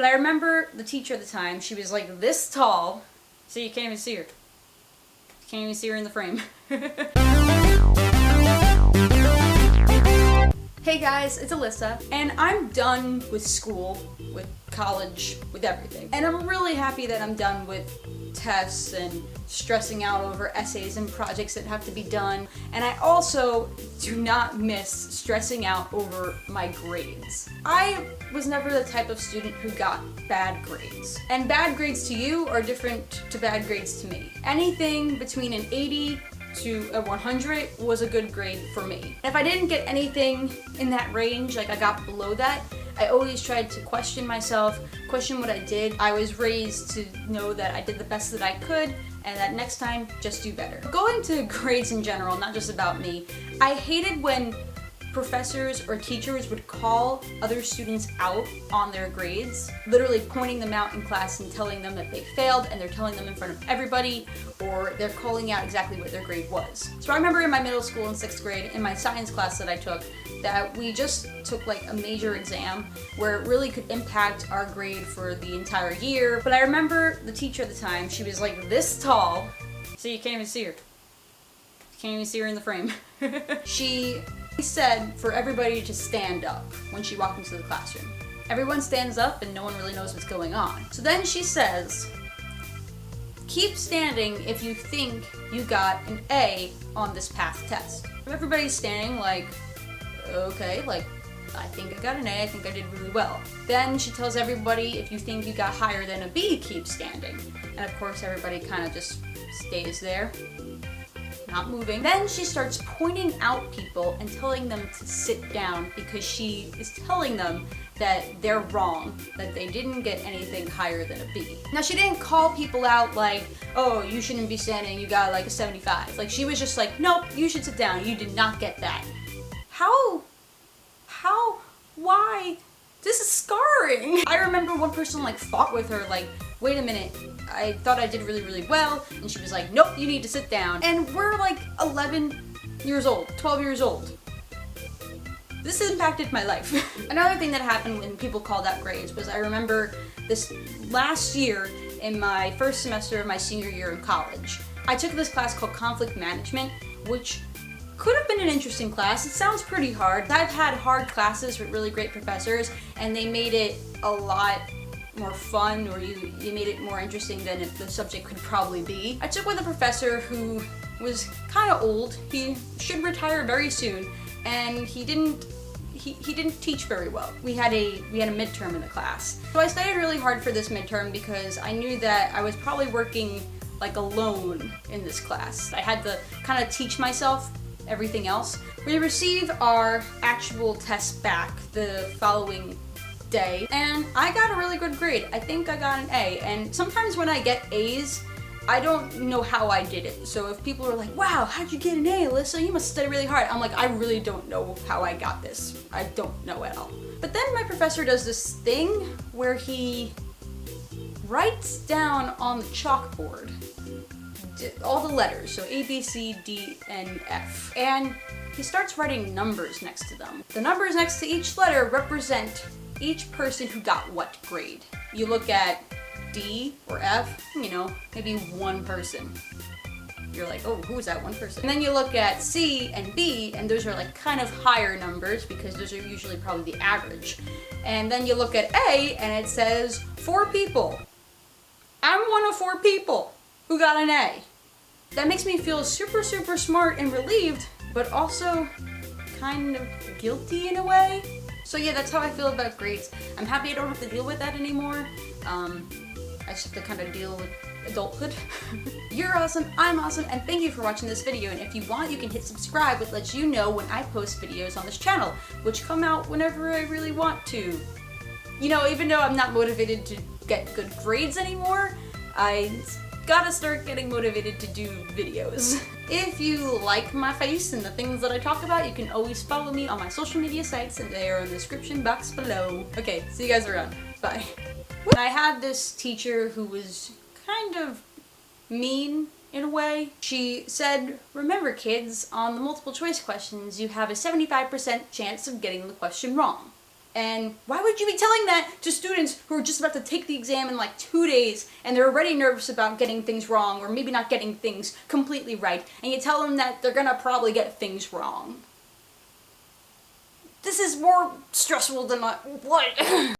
But I remember the teacher at the time, she was like this tall, so you can't even see her. You can't even see her in the frame. Hey guys, it's Alyssa, and I'm done with school, with college, with everything. And I'm really happy that I'm done with tests and stressing out over essays and projects that have to be done. And I also do not miss stressing out over my grades. I was never the type of student who got bad grades. And bad grades to you are different to bad grades to me. Anything between an 80 to a 100 was a good grade for me. And if I didn't get anything in that range, like I got below that, I always tried to question myself, question what I did. I was raised to know that I did the best that I could, and that next time, just do better. Going to grades in general, not just about me, I hated when professors or teachers would call other students out on their grades, literally pointing them out in class and telling them that they failed, and they're telling them in front of everybody, or they're calling out exactly what their grade was. So I remember in my middle school in 6th grade, in my science class that I took, that we just took like a major exam where it really could impact our grade for the entire year. But I remember the teacher at the time, she was like this tall, so you can't even see her. You can't even see her in the frame. She said for everybody to stand up when she walked into the classroom. Everyone stands up and no one really knows what's going on. So then she says, keep standing if you think you got an A on this past test. Everybody's standing like, okay, like, I think I got an A, I think I did really well. Then she tells everybody, if you think you got higher than a B, keep standing. And of course everybody kind of just stays there, not moving. Then she starts pointing out people and telling them to sit down because she is telling them that they're wrong, that they didn't get anything higher than a B. Now she didn't call people out like, oh, you shouldn't be standing, you got like a 75. Like she was just like, nope, you should sit down, you did not get that. How, why? This is scarring. I remember one person like fought with her like, wait a minute, I thought I did really, really well. And she was like, nope, you need to sit down. And we're like 11 years old, 12 years old. This impacted my life. Another thing that happened when people called out grades was I remember this last year in my first semester of my senior year in college. I took this class called Conflict Management, which could have been an interesting class. It sounds pretty hard. I've had hard classes with really great professors and they made it a lot more fun, or you made it more interesting than the subject could probably be. I took with a professor who was kind of old. He should retire very soon, and he didn't teach very well. We had a midterm in the class. So I studied really hard for this midterm because I knew that I was probably working like alone in this class. I had to kind of teach myself everything else. We receive our actual test back the following day, and I got a really good grade. I think I got an A, and sometimes when I get A's, I don't know how I did it. So if people are like, wow, how'd you get an A, Alyssa? You must study really hard. I'm like, I really don't know how I got this. I don't know at all. But then my professor does this thing where he writes down on the chalkboard all the letters, so A, B, C, D, and F. And he starts writing numbers next to them. The numbers next to each letter represent each person who got what grade. You look at D or F, you know, maybe one person. You're like, oh, who is that one person? And then you look at C and B, and those are like kind of higher numbers because those are usually probably the average. And then you look at A, and it says 4 people. I'm one of 4 people who got an A. That makes me feel super, super smart and relieved, but also kind of guilty in a way. So yeah, that's how I feel about grades. I'm happy I don't have to deal with that anymore. I just have to kind of deal with adulthood. You're awesome, I'm awesome, and thank you for watching this video. And if you want, you can hit subscribe, which lets you know when I post videos on this channel, which come out whenever I really want to. You know, even though I'm not motivated to get good grades anymore, I gotta start getting motivated to do videos. If you like my face and the things that I talk about, you can always follow me on my social media sites, and they are in the description box below. Okay, see you guys around. Bye. I had this teacher who was kind of mean in a way. She said, remember kids, on the multiple choice questions, you have a 75% chance of getting the question wrong. And why would you be telling that to students who are just about to take the exam in like 2 days and they're already nervous about getting things wrong or maybe not getting things completely right, and you tell them that they're gonna probably get things wrong? This is more stressful than what?